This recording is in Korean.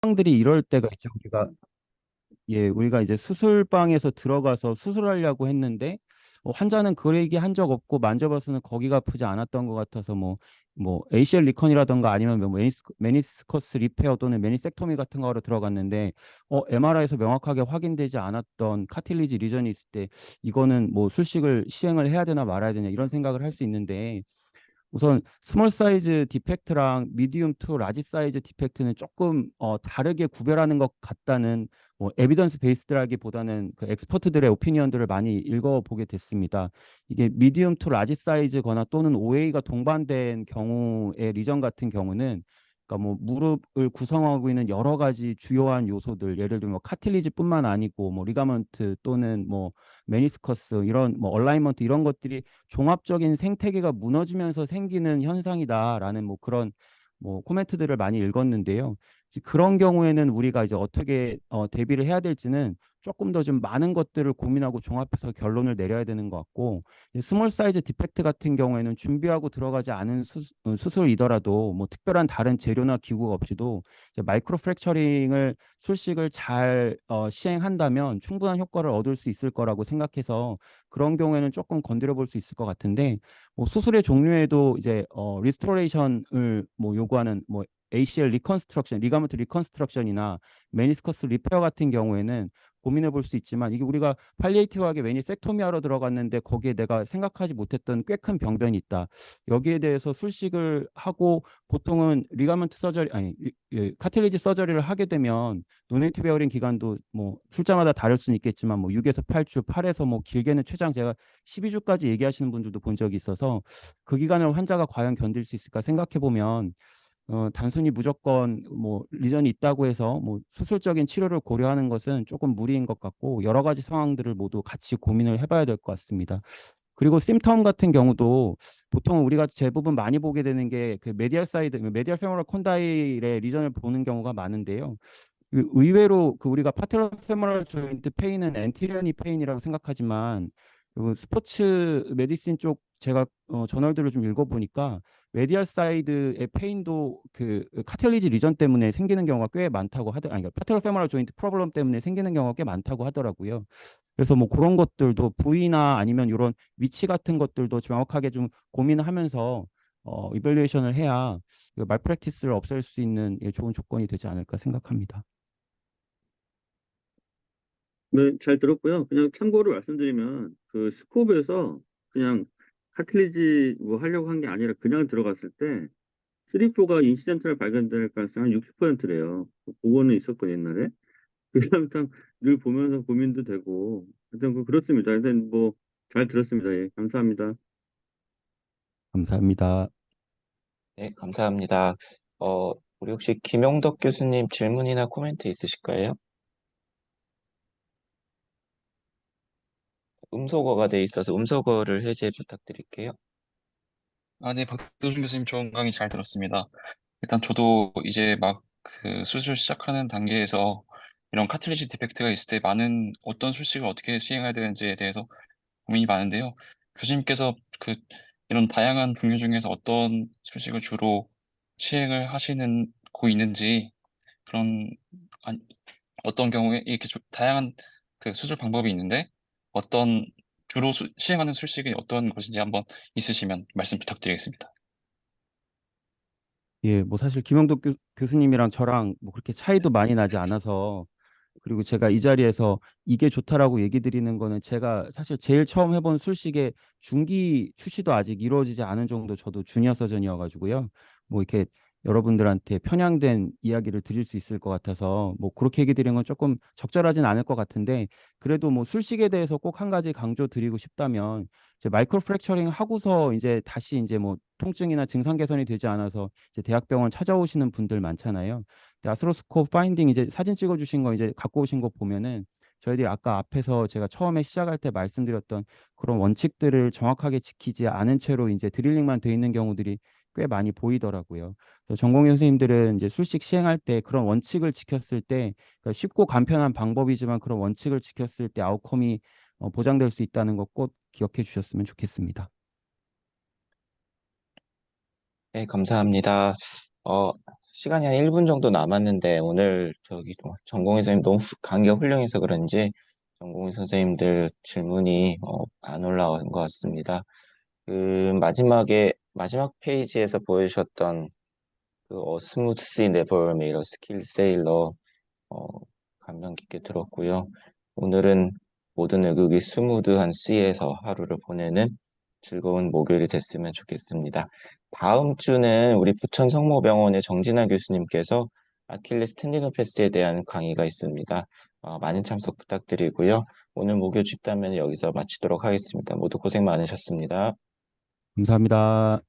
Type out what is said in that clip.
상황들이 이럴 때가 있죠. 우리가 이제 수술방에서 들어가서 수술하려고 했는데 환자는 그 얘기 한 적 없고 만져봐서는 거기가 아프지 않았던 것 같아서 뭐 ACL 리컨이라던가 아니면 뭐 메니스커스 리페어 또는 메니섹토미 같은 거로 들어갔는데 MRI에서 명확하게 확인되지 않았던 카틸리지 리전이 있을 때 이거는 뭐 술식을 시행을 해야 되나 말아야 되냐 이런 생각을 할 수 있는데, 우선 스몰 사이즈 디펙트랑 미디움 투 라지 사이즈 디펙트는 조금 다르게 구별하는 것 같다는 뭐 에비던스 베이스드라기보다는 그 엑스퍼트들의 오피니언들을 많이 읽어보게 됐습니다. 이게 미디움 투 라지 사이즈거나 또는 OA가 동반된 경우의 리전 같은 경우는, 그러니까 뭐 무릎을 구성하고 있는 여러 가지 주요한 요소들, 예를 들면 뭐 카틸리지뿐만 아니고 뭐 리가먼트 또는 뭐 메니스커스 이런 뭐 얼라이먼트 이런 것들이 종합적인 생태계가 무너지면서 생기는 현상이다라는 뭐 그런 뭐 코멘트들을 많이 읽었는데요. 이제 그런 경우에는 우리가 이제 어떻게 대비를 해야 될지는 조금 더 좀 많은 것들을 고민하고 종합해서 결론을 내려야 되는 것 같고, 스몰 사이즈 디펙트 같은 경우에는 준비하고 들어가지 않은 수술이더라도 뭐 특별한 다른 재료나 기구가 없이도 이제 마이크로 프랙처링을 술식을 잘 시행한다면 충분한 효과를 얻을 수 있을 거라고 생각해서 그런 경우에는 조금 건드려 볼 수 있을 것 같은데, 뭐 수술의 종류에도 이제 리스토레이션을 뭐 요구하는 뭐 ACL 리컨스트럭션, 리가먼트 리컨스트럭션이나 메니스커스 리페어 같은 경우에는 고민해 볼 수 있지만, 이게 우리가 팔리에이티브하게 메니섹토미하러 들어갔는데 거기에 내가 생각하지 못했던 꽤 큰 병변이 있다. 여기에 대해서 술식을 하고 보통은 리가먼트 서저리 아니 카틸리지 서저리를 하게 되면 노네이트 베어링 기간도 뭐 술자마다 다를 수는 있겠지만 뭐 6에서 8주, 8에서 뭐 길게는 최장 제가 12주까지 얘기하시는 분들도 본 적이 있어서 그 기간을 환자가 과연 견딜 수 있을까 생각해 보면 단순히 무조건 뭐 리전이 있다고 해서 뭐 수술적인 치료를 고려하는 것은 조금 무리인 것 같고, 여러 가지 상황들을 모두 같이 고민을 해봐야 될 것 같습니다. 그리고 심텀 같은 경우도 보통 우리가 대부분 많이 보게 되는 게 그 메디얼 사이드, 메디얼 페모럴 콘다일의 리전을 보는 경우가 많은데요. 의외로 그 우리가 파텔로 페모럴 조인트 페인은 엔티리어니 페인이라고 생각하지만 그 스포츠 메디신 쪽 제가 저널들을 좀 읽어보니까 메디얼 사이드의 페인도 그 카틸리지 리전 때문에 생기는 경우가 꽤 많다고 아니 파텔로 페모럴 조인트 프로블럼 때문에 생기는 경우가 꽤 많다고 하더라고요. 그래서 뭐 그런 것들도 부위나 아니면 이런 위치 같은 것들도 정확하게 좀 고민하면서 이밸루에이션을 해야 그 말프랙티스를 없앨 수 있는 좋은 조건이 되지 않을까 생각합니다. 네, 잘 들었고요. 그냥 참고로 말씀드리면 그 스코브에서 그냥 카틸리지 뭐 하려고 한 게 아니라 그냥 들어갔을 때 3,4가 인시덴트를 발견될 가능성이 한 60%래요. 그거는 있었고 옛날에. 그다음에 늘 보면서 고민도 되고 하여튼 그렇습니다. 하여튼 뭐 잘 들었습니다. 예, 감사합니다. 감사합니다. 네, 감사합니다. 어, 우리 혹시 김용덕 교수님 질문이나 코멘트 있으실까요? 음소거가 돼 있어서 음소거를 해제 부탁드릴게요. 아, 네, 박도준 교수님 좋은 강의 잘 들었습니다. 일단 저도 이제 막 그 수술 시작하는 단계에서 이런 카틸리지 디펙트가 있을 때 많은 어떤 수식을 어떻게 시행해야 되는지에 대해서 고민이 많은데요. 교수님께서 그 이런 다양한 분류 중에서 어떤 수식을 주로 시행을 하시는 고 있는지 그런 아니, 어떤 경우에 이렇게 다양한 그 수술 방법이 있는데 어떤 주로 시행하는 수식이 어떤 것인지 한번 있으시면 말씀 부탁드리겠습니다. 예, 뭐 사실 김영덕 교수님이랑 저랑 뭐 그렇게 차이도 많이 나지 않아서, 그리고 제가 이 자리에서 이게 좋다라고 얘기 드리는 거는 제가 사실 제일 처음 해본 술식의 중기 출시도 아직 이루어지지 않은 정도 저도 주니어 서전이어가지고요. 뭐 이렇게 여러분들한테 편향된 이야기를 드릴 수 있을 것 같아서 뭐 그렇게 얘기 드리는 건 조금 적절하진 않을 것 같은데, 그래도 뭐 술식에 대해서 꼭 한 가지 강조 드리고 싶다면, 이제 마이크로 프랙처링 하고서 이제 다시 이제 뭐 통증이나 증상 개선이 되지 않아서 이제 대학병원 찾아오시는 분들 많잖아요. 아스로스코프 파인딩 이제 사진 찍어주신 거 이제 갖고 오신 거 보면은 저희들이 아까 앞에서 제가 처음에 시작할 때 말씀드렸던 그런 원칙들을 정확하게 지키지 않은 채로 이제 드릴링만 돼 있는 경우들이 꽤 많이 보이더라고요. 그래서 전공의 선생님들은 이제 술식 시행할 때 그런 원칙을 지켰을 때, 그러니까 쉽고 간편한 방법이지만 그런 원칙을 지켰을 때 아웃컴이 보장될 수 있다는 거 꼭 기억해 주셨으면 좋겠습니다. 네, 감사합니다. 어, 시간이 한 1분 정도 남았는데 오늘 저기 전공의 선생님 너무 강의가 훌륭해서 그런지 전공의 선생님들 질문이 안 올라온 것 같습니다. 그 마지막 페이지에서 보여주셨던 그 스무드 시 네버 메이드 스킬 세일러 어, 감명 깊게 들었고요. 오늘은 모든 의극이 스무드한 C에서 하루를 보내는 즐거운 목요일이 됐으면 좋겠습니다. 다음 주는 우리 부천 성모병원의 정진아 교수님께서 아킬레스 텐디노패스에 대한 강의가 있습니다. 많은 참석 부탁드리고요. 오늘 목요 집단면 여기서 마치도록 하겠습니다. 모두 고생 많으셨습니다. 감사합니다.